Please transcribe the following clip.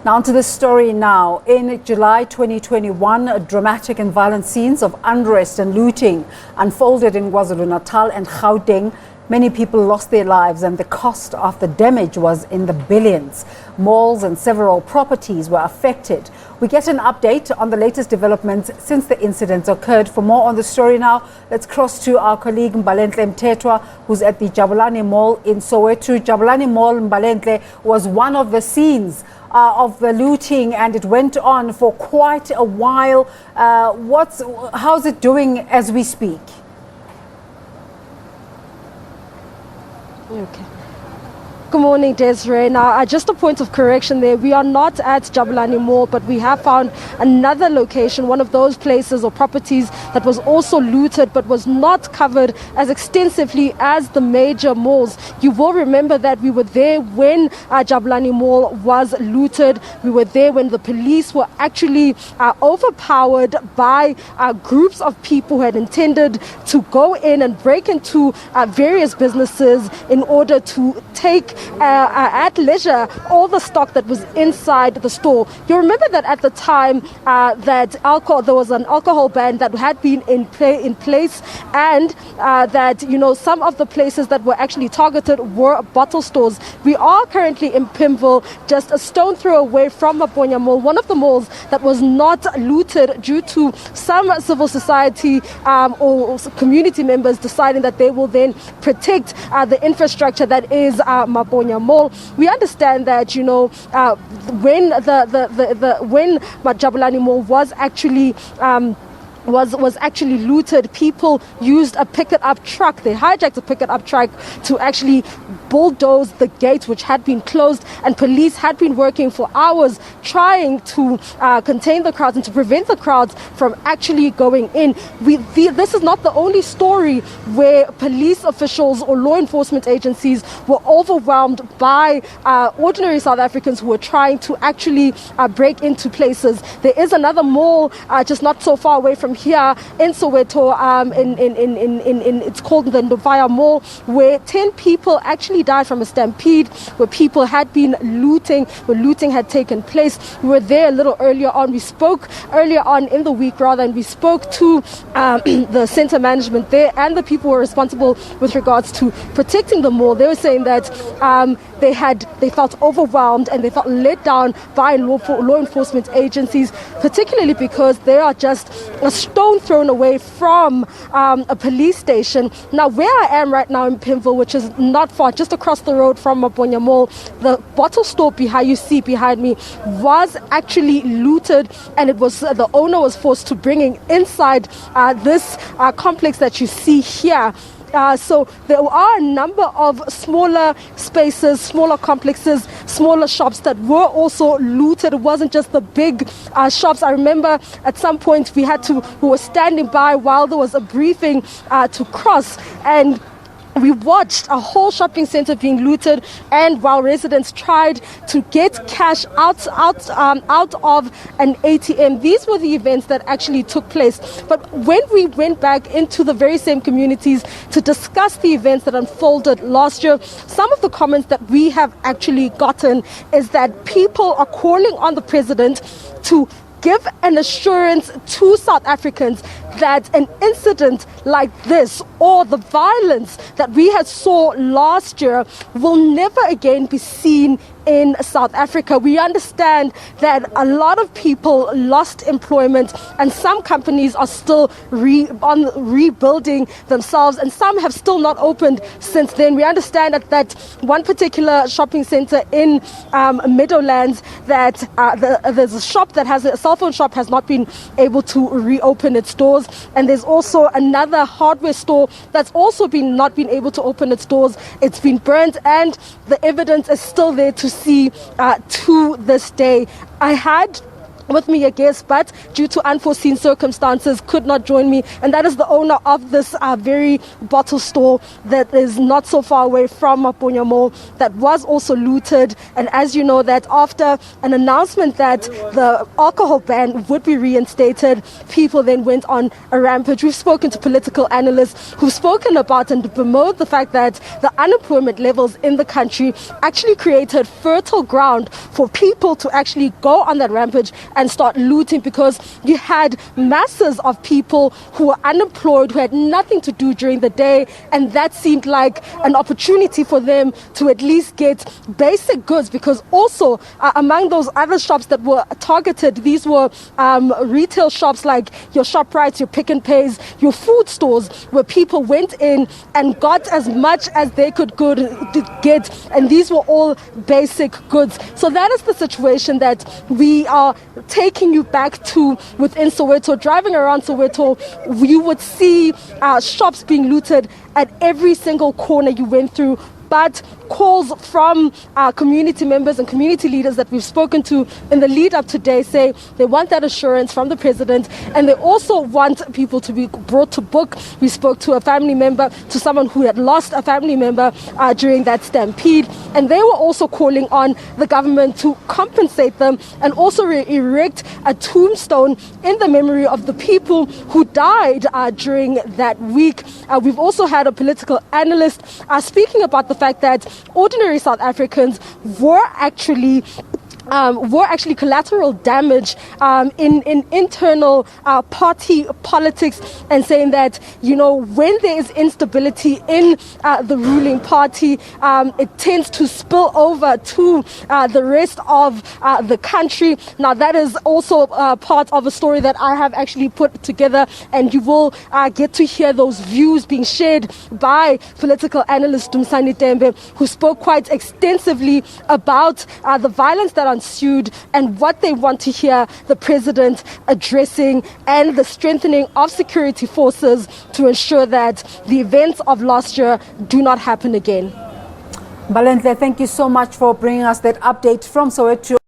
Now to the story now. In July 2021, dramatic and violent scenes of unrest and looting unfolded in KwaZulu-Natal and Gauteng. Many people lost their lives and the cost of the damage was in the billions. Malls and several properties were affected. We get an update on the latest developments since the incidents occurred. For more on the story now, let's cross to our colleague Mbalenhle Mthethwa, who's at the Jabulani Mall in Soweto. Jabulani Mall, Mbalenhle, was one of the scenes of the looting, and it went on for quite a while. How's it doing as we speak? Okay. Good morning, Desiree. Now, just a point of correction there. We are not at Jabulani Mall, but we have found another location, one of those places or properties that was also looted but was not covered as extensively as the major malls. You will remember that we were there when Jabulani Mall was looted. We were there when the police were actually overpowered by groups of people who had intended to go in and break into various businesses in order to take at leisure all the stock that was inside the store. You remember that at the time that there was an alcohol ban that had been in place, and that some of the places that were actually targeted were bottle stores. We are currently in Pimville, just a stone throw away from Maponya Mall, one of the malls that was not looted due to some civil society or community members deciding that they will then protect the infrastructure that is Maponya Mall. We understand that when when Jabulani Mall was actually was actually looted, people used a picket-up truck. They hijacked a picket-up truck to actually bulldoze the gates, which had been closed, and police had been working for hours trying to contain the crowds and to prevent the crowds from actually going in. This is not the only story where police officials or law enforcement agencies were overwhelmed by ordinary South Africans who were trying to actually break into places. There is another mall just not so far away from here in Soweto, it's called the Ndovaya Mall, where 10 people actually died from a stampede, where people had been looting, where looting had taken place. We were there a little earlier on. We spoke earlier on in the week, and we spoke to the center management there and the people who were responsible with regards to protecting the mall. They were saying that they felt overwhelmed and they felt let down by law enforcement agencies, particularly because they are just a stone thrown away from a police station. Now, where I am right now in Pimville, which is not far, just across the road from Maponya Mall, the bottle store you see behind me was actually looted, and the owner was forced to bring inside this complex that you see here. So there are a number of smaller spaces, smaller complexes, smaller shops that were also looted. It wasn't just the big shops. I remember at some point we were standing by while there was a briefing to cross, and we watched a whole shopping center being looted, and while residents tried to get cash out of an ATM. These were the events that actually took place. But when we went back into the very same communities to discuss the events that unfolded last year, some of the comments that we have actually gotten is that people are calling on the president to give an assurance to South Africans that an incident like this or the violence that we had saw last year will never again be seen in South Africa. We understand that a lot of people lost employment, and some companies are still rebuilding themselves, and some have still not opened since then. We understand that one particular shopping center in Meadowlands, that there's a shop that has a cell phone shop has not been able to reopen its doors, and there's also another hardware store that's also not been able to open its doors. It's been burnt, and the evidence is still there to see to this day. I had with me a guest, but due to unforeseen circumstances could not join me, and that is the owner of this very bottle store that is not so far away from Maponya Mall that was also looted. And as you know, that after an announcement that the alcohol ban would be reinstated, people then went on a rampage. We've spoken to political analysts who've spoken about and bemoaned the fact that the unemployment levels in the country actually created fertile ground for people to actually go on that rampage and start looting, because you had masses of people who were unemployed, who had nothing to do during the day, and that seemed like an opportunity for them to at least get basic goods, because also among those other shops that were targeted, these were retail shops like your ShopRites, your Pick n Pays, your food stores, where people went in and got as much as they could get, and these were all basic goods. So that is the situation that we are taking you back to within Soweto. Driving around Soweto, you would see shops being looted at every single corner you went through. But calls from community members and community leaders that we've spoken to in the lead up today say they want that assurance from the president, and they also want people to be brought to book. We spoke to a family member, to someone who had lost a family member during that stampede, and they were also calling on the government to compensate them and also erect a tombstone in the memory of the people who died during that week. We've also had a political analyst speaking about the fact that ordinary South Africans were actually collateral damage in internal party politics, and saying that, you know, when there is instability in the ruling party, it tends to spill over to the rest of the country. Now, that is also part of a story that I have actually put together, and you will get to hear those views being shared by political analyst Dumsani Tembe, who spoke quite extensively about the violence that ensued and what they want to hear the president addressing, and the strengthening of security forces to ensure that the events of last year do not happen again. Mbalenhle, thank you so much for bringing us that update from Soweto.